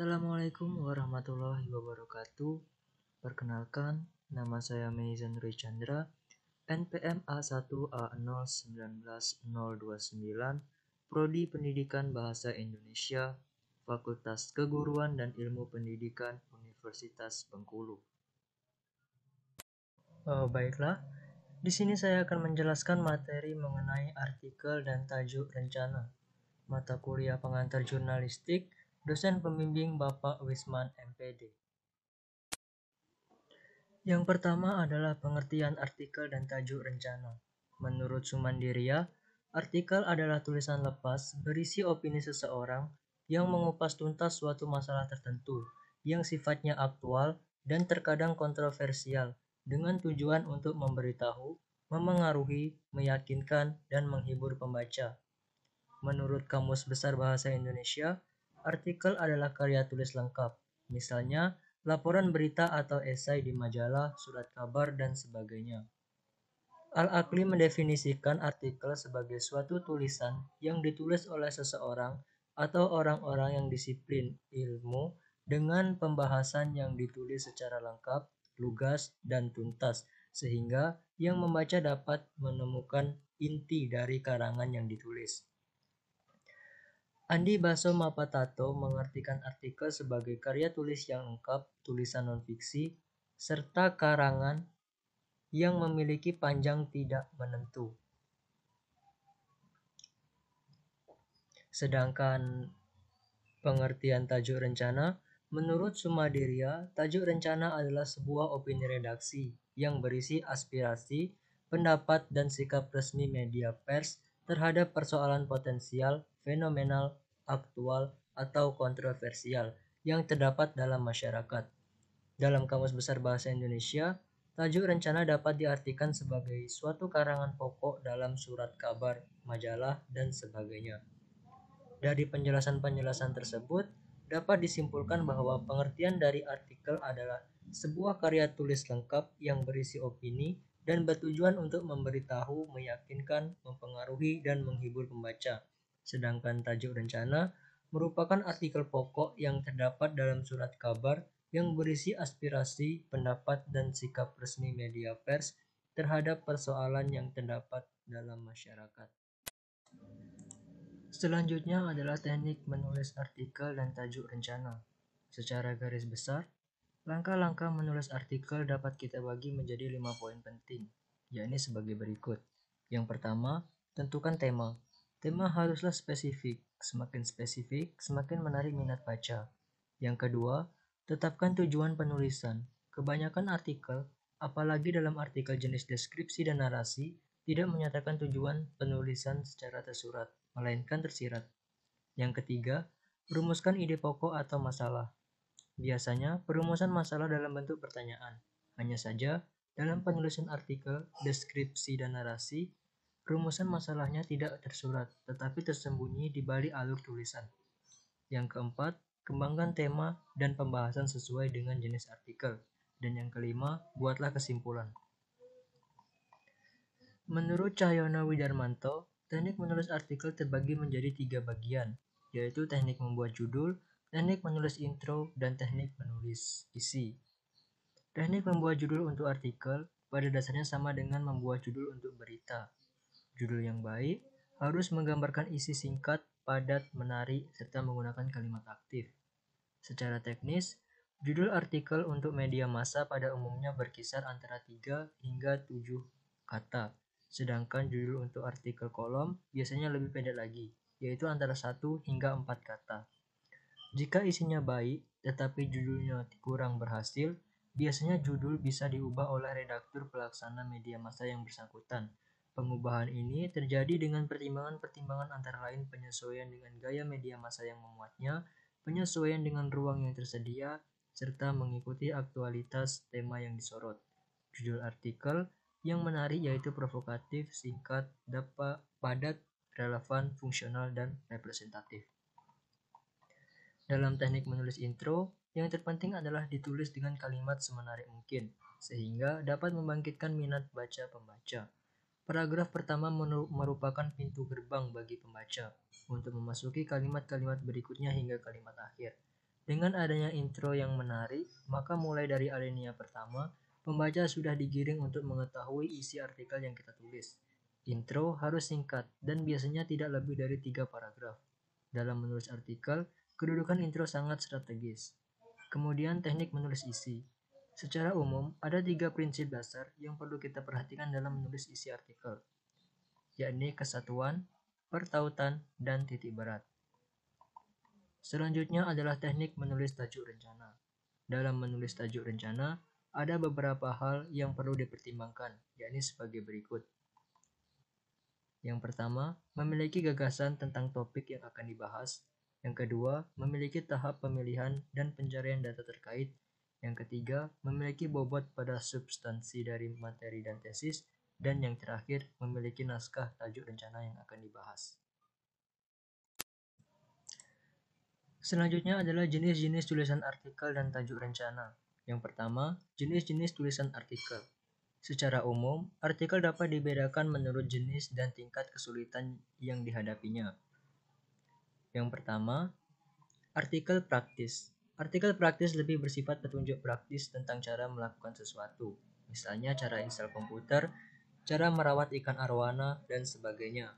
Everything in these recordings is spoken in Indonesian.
Assalamualaikum warahmatullahi wabarakatuh. Perkenalkan, nama saya Meizan Rui Chandra, NPM A1A0190029, Prodi Pendidikan Bahasa Indonesia, Fakultas Keguruan dan Ilmu Pendidikan Universitas Bengkulu. Baiklah, di sini saya akan menjelaskan materi mengenai artikel dan tajuk rencana. Mata kuliah pengantar jurnalistik, dosen pembimbing Bapak Wisman MPD. Yang pertama adalah pengertian artikel dan tajuk rencana. Menurut Sumandiria, artikel adalah tulisan lepas berisi opini seseorang yang mengupas tuntas suatu masalah tertentu yang sifatnya aktual dan terkadang kontroversial dengan tujuan untuk memberitahu, memengaruhi, meyakinkan, dan menghibur pembaca. Menurut Kamus Besar Bahasa Indonesia, artikel adalah karya tulis lengkap, misalnya laporan berita atau esai di majalah, surat kabar, dan sebagainya. Al-Aqli mendefinisikan artikel sebagai suatu tulisan yang ditulis oleh seseorang atau orang-orang yang disiplin ilmu dengan pembahasan yang ditulis secara lengkap, lugas, dan tuntas, sehingga yang membaca dapat menemukan inti dari karangan yang ditulis. Andi Baso Mapatato mengartikan artikel sebagai karya tulis yang lengkap, tulisan non-fiksi, serta karangan yang memiliki panjang tidak menentu. Sedangkan pengertian tajuk rencana, menurut Sumandiria, tajuk rencana adalah sebuah opini redaksi yang berisi aspirasi, pendapat, dan sikap resmi media pers terhadap persoalan potensial, fenomenal, aktual, atau kontroversial yang terdapat dalam masyarakat. Dalam Kamus Besar Bahasa Indonesia, tajuk rencana dapat diartikan sebagai suatu karangan pokok dalam surat kabar, majalah, dan sebagainya. Dari penjelasan-penjelasan tersebut, dapat disimpulkan bahwa pengertian dari artikel adalah sebuah karya tulis lengkap yang berisi opini dan bertujuan untuk memberitahu, meyakinkan, mempengaruhi, dan menghibur pembaca. Sedangkan tajuk rencana merupakan artikel pokok yang terdapat dalam surat kabar yang berisi aspirasi, pendapat, dan sikap resmi media pers terhadap persoalan yang terdapat dalam masyarakat. Selanjutnya adalah teknik menulis artikel dan tajuk rencana. Secara garis besar, langkah-langkah menulis artikel dapat kita bagi menjadi 5 poin penting, yakni sebagai berikut. Yang pertama, tentukan tema. Tema haruslah spesifik. Semakin spesifik, semakin menarik minat baca. Yang kedua, tetapkan tujuan penulisan. Kebanyakan artikel, apalagi dalam artikel jenis deskripsi dan narasi, tidak menyatakan tujuan penulisan secara tersurat, melainkan tersirat. Yang ketiga, rumuskan ide pokok atau masalah. Biasanya, perumusan masalah dalam bentuk pertanyaan. Hanya saja, dalam penulisan artikel, deskripsi, dan narasi, rumusan masalahnya tidak tersurat, tetapi tersembunyi di balik alur tulisan. Yang keempat, kembangkan tema dan pembahasan sesuai dengan jenis artikel. Dan yang kelima, buatlah kesimpulan. Menurut Cahyono Widarmanto, teknik menulis artikel terbagi menjadi 3 bagian, yaitu teknik membuat judul, teknik menulis intro, dan teknik menulis isi. Teknik membuat judul untuk artikel pada dasarnya sama dengan membuat judul untuk berita. Judul yang baik harus menggambarkan isi singkat, padat, menarik, serta menggunakan kalimat aktif. Secara teknis, judul artikel untuk media massa pada umumnya berkisar antara 3 hingga 7 kata. Sedangkan judul untuk artikel kolom biasanya lebih pendek lagi, yaitu antara 1 hingga 4 kata. Jika isinya baik, tetapi judulnya kurang berhasil, biasanya judul bisa diubah oleh redaktur pelaksana media massa yang bersangkutan. Pengubahan ini terjadi dengan pertimbangan-pertimbangan antara lain penyesuaian dengan gaya media massa yang memuatnya, penyesuaian dengan ruang yang tersedia, serta mengikuti aktualitas tema yang disorot. Judul artikel yang menarik yaitu provokatif, singkat, padat, relevan, fungsional, dan representatif. Dalam teknik menulis intro, yang terpenting adalah ditulis dengan kalimat semenarik mungkin, sehingga dapat membangkitkan minat baca pembaca. Paragraf pertama merupakan pintu gerbang bagi pembaca untuk memasuki kalimat-kalimat berikutnya hingga kalimat akhir. Dengan adanya intro yang menarik, maka mulai dari alinea pertama, pembaca sudah digiring untuk mengetahui isi artikel yang kita tulis. Intro harus singkat dan biasanya tidak lebih dari 3 paragraf. Dalam menulis artikel, kedudukan intro sangat strategis. Kemudian teknik menulis isi. Secara umum, ada 3 prinsip dasar yang perlu kita perhatikan dalam menulis isi artikel, yakni kesatuan, pertautan, dan titik berat. Selanjutnya adalah teknik menulis tajuk rencana. Dalam menulis tajuk rencana, ada beberapa hal yang perlu dipertimbangkan, yakni sebagai berikut. Yang pertama, memiliki gagasan tentang topik yang akan dibahas. Yang kedua, memiliki tahap pemilihan dan pencarian data terkait. Yang ketiga, memiliki bobot pada substansi dari materi dan tesis. Dan yang terakhir, memiliki naskah tajuk rencana yang akan dibahas. Selanjutnya adalah jenis-jenis tulisan artikel dan tajuk rencana. Yang pertama, jenis-jenis tulisan artikel. Secara umum, artikel dapat dibedakan menurut jenis dan tingkat kesulitan yang dihadapinya. Yang pertama, artikel praktis. Artikel praktis lebih bersifat petunjuk praktis tentang cara melakukan sesuatu. Misalnya cara install komputer, cara merawat ikan arwana, dan sebagainya.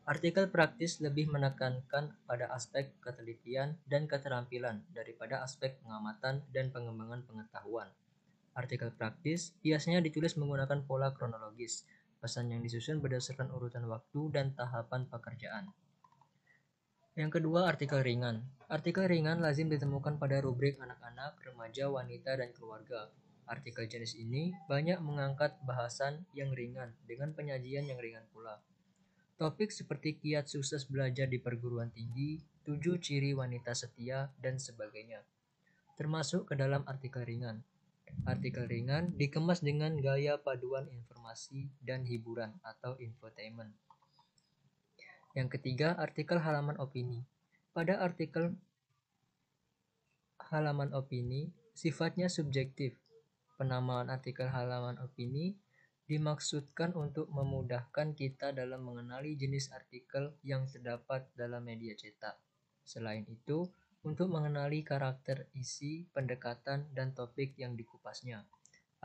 Artikel praktis lebih menekankan pada aspek ketelitian dan keterampilan daripada aspek pengamatan dan pengembangan pengetahuan. Artikel praktis biasanya ditulis menggunakan pola kronologis, pesan yang disusun berdasarkan urutan waktu dan tahapan pekerjaan. Yang kedua, artikel ringan. Artikel ringan lazim ditemukan pada rubrik anak-anak, remaja, wanita, dan keluarga. Artikel jenis ini banyak mengangkat bahasan yang ringan dengan penyajian yang ringan pula. Topik seperti kiat sukses belajar di perguruan tinggi, 7 ciri wanita setia, dan sebagainya, termasuk ke dalam artikel ringan. Artikel ringan dikemas dengan gaya paduan informasi dan hiburan atau infotainment. Yang ketiga, artikel halaman opini. Pada artikel halaman opini, sifatnya subjektif. Penamaan artikel halaman opini dimaksudkan untuk memudahkan kita dalam mengenali jenis artikel yang terdapat dalam media cetak. Selain itu, untuk mengenali karakter isi, pendekatan, dan topik yang dikupasnya.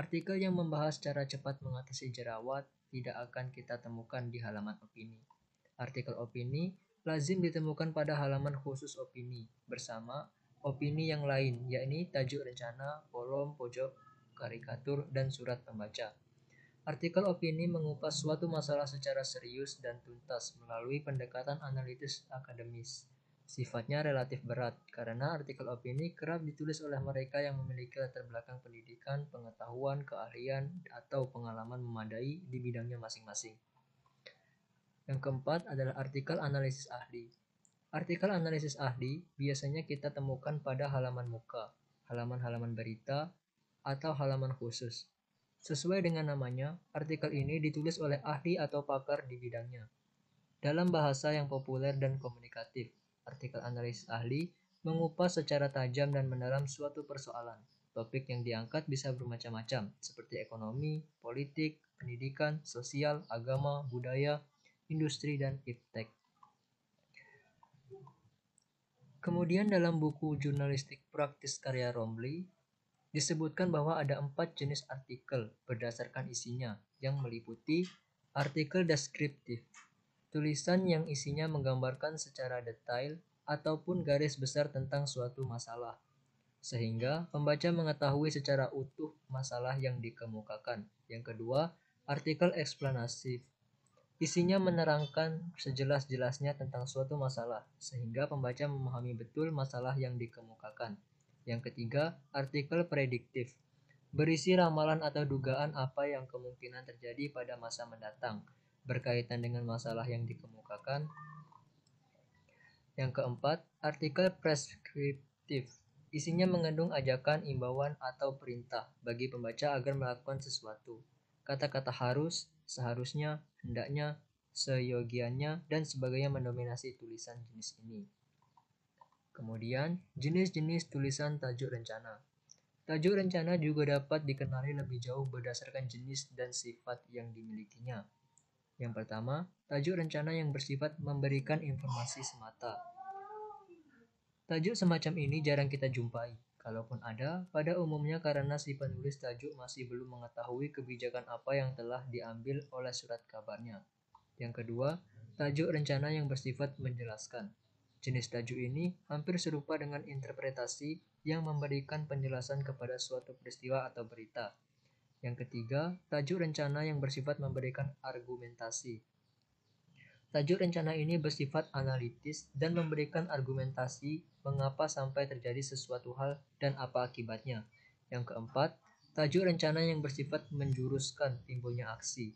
Artikel yang membahas cara cepat mengatasi jerawat tidak akan kita temukan di halaman opini. Artikel opini lazim ditemukan pada halaman khusus opini bersama opini yang lain, yakni tajuk rencana, kolom, pojok, karikatur, dan surat pembaca. Artikel opini mengupas suatu masalah secara serius dan tuntas melalui pendekatan analitis akademis. Sifatnya relatif berat, karena artikel opini kerap ditulis oleh mereka yang memiliki latar belakang pendidikan, pengetahuan, keahlian, atau pengalaman memadai di bidangnya masing-masing. Yang keempat adalah artikel analisis ahli. Artikel analisis ahli biasanya kita temukan pada halaman muka, halaman-halaman berita, atau halaman khusus. Sesuai dengan namanya, artikel ini ditulis oleh ahli atau pakar di bidangnya. Dalam bahasa yang populer dan komunikatif, artikel analisis ahli mengupas secara tajam dan mendalam suatu persoalan. Topik yang diangkat bisa bermacam-macam, seperti ekonomi, politik, pendidikan, sosial, agama, budaya, industri, dan iptek. Kemudian dalam buku jurnalistik praktis karya Romley, disebutkan bahwa ada 4 jenis artikel berdasarkan isinya yang meliputi artikel deskriptif, tulisan yang isinya menggambarkan secara detail ataupun garis besar tentang suatu masalah, sehingga pembaca mengetahui secara utuh masalah yang dikemukakan. Yang kedua, artikel eksplanatif. Isinya menerangkan sejelas-jelasnya tentang suatu masalah, sehingga pembaca memahami betul masalah yang dikemukakan. Yang ketiga, artikel prediktif. Berisi ramalan atau dugaan apa yang kemungkinan terjadi pada masa mendatang, berkaitan dengan masalah yang dikemukakan. Yang keempat, artikel preskriptif. Isinya mengandung ajakan, imbauan, atau perintah bagi pembaca agar melakukan sesuatu. Kata-kata harus, seharusnya, hendaknya, seyogianya, dan sebagainya mendominasi tulisan jenis ini. Kemudian, jenis-jenis tulisan tajuk rencana. Tajuk rencana juga dapat dikenali lebih jauh berdasarkan jenis dan sifat yang dimilikinya. Yang pertama, tajuk rencana yang bersifat memberikan informasi semata. Tajuk semacam ini jarang kita jumpai. Kalaupun ada, pada umumnya karena si penulis tajuk masih belum mengetahui kebijakan apa yang telah diambil oleh surat kabarnya. Yang kedua, tajuk rencana yang bersifat menjelaskan. Jenis tajuk ini hampir serupa dengan interpretasi yang memberikan penjelasan kepada suatu peristiwa atau berita. Yang ketiga, tajuk rencana yang bersifat memberikan argumentasi. Tajuk rencana ini bersifat analitis dan memberikan argumentasi mengapa sampai terjadi sesuatu hal dan apa akibatnya. Yang keempat, tajuk rencana yang bersifat menjuruskan timbulnya aksi.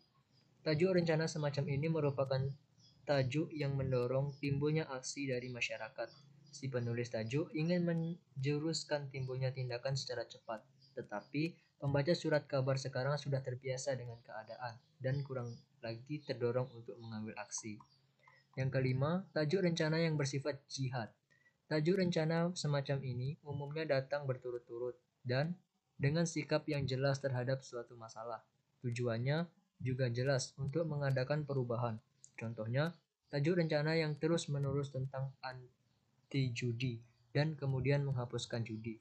Tajuk rencana semacam ini merupakan tajuk yang mendorong timbulnya aksi dari masyarakat. Si penulis tajuk ingin menjuruskan timbulnya tindakan secara cepat, tetapi pembaca surat kabar sekarang sudah terbiasa dengan keadaan dan kurang lagi terdorong untuk mengambil aksi. Yang kelima, tajuk rencana yang bersifat jihad. Tajuk rencana semacam ini umumnya datang berturut-turut dan dengan sikap yang jelas terhadap suatu masalah. Tujuannya juga jelas untuk mengadakan perubahan. Contohnya, tajuk rencana yang terus-menerus tentang anti judi dan kemudian menghapuskan judi.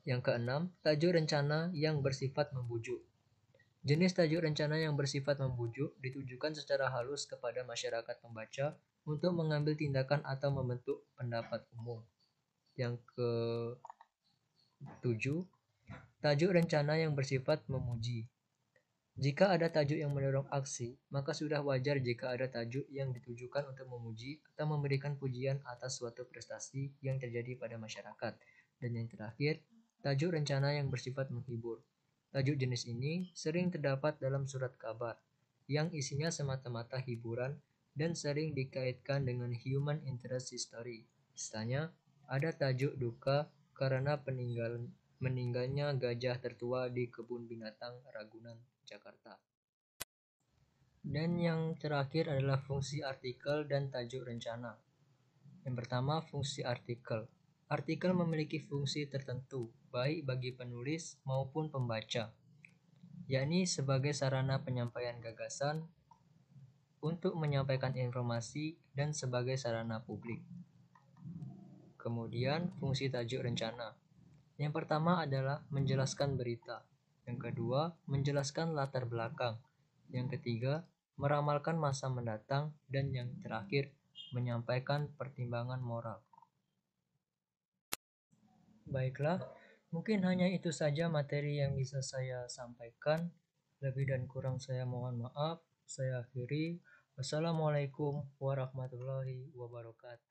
Yang keenam, tajuk rencana yang bersifat membujuk. Jenis tajuk rencana yang bersifat membujuk ditujukan secara halus kepada masyarakat pembaca untuk mengambil tindakan atau membentuk pendapat umum. Yang ketujuh, tajuk rencana yang bersifat memuji. Jika ada tajuk yang mendorong aksi, maka sudah wajar jika ada tajuk yang ditujukan untuk memuji atau memberikan pujian atas suatu prestasi yang terjadi pada masyarakat. Dan yang terakhir, tajuk rencana yang bersifat menghibur. Tajuk jenis ini sering terdapat dalam surat kabar, yang isinya semata-mata hiburan dan sering dikaitkan dengan human interest history. Misalnya, ada tajuk duka karena meninggalnya gajah tertua di kebun binatang Ragunan, Jakarta. Dan yang terakhir adalah fungsi artikel dan tajuk rencana. Yang pertama, fungsi artikel. Artikel memiliki fungsi tertentu, baik bagi penulis maupun pembaca, yakni sebagai sarana penyampaian gagasan, untuk menyampaikan informasi, dan sebagai sarana publik. Kemudian, fungsi tajuk rencana. Yang pertama adalah menjelaskan berita. Yang kedua, menjelaskan latar belakang. Yang ketiga, meramalkan masa mendatang. Dan yang terakhir, menyampaikan pertimbangan moral. Baiklah, mungkin hanya itu saja materi yang bisa saya sampaikan. Lebih dan kurang saya mohon maaf. Saya akhiri. Wassalamualaikum warahmatullahi wabarakatuh.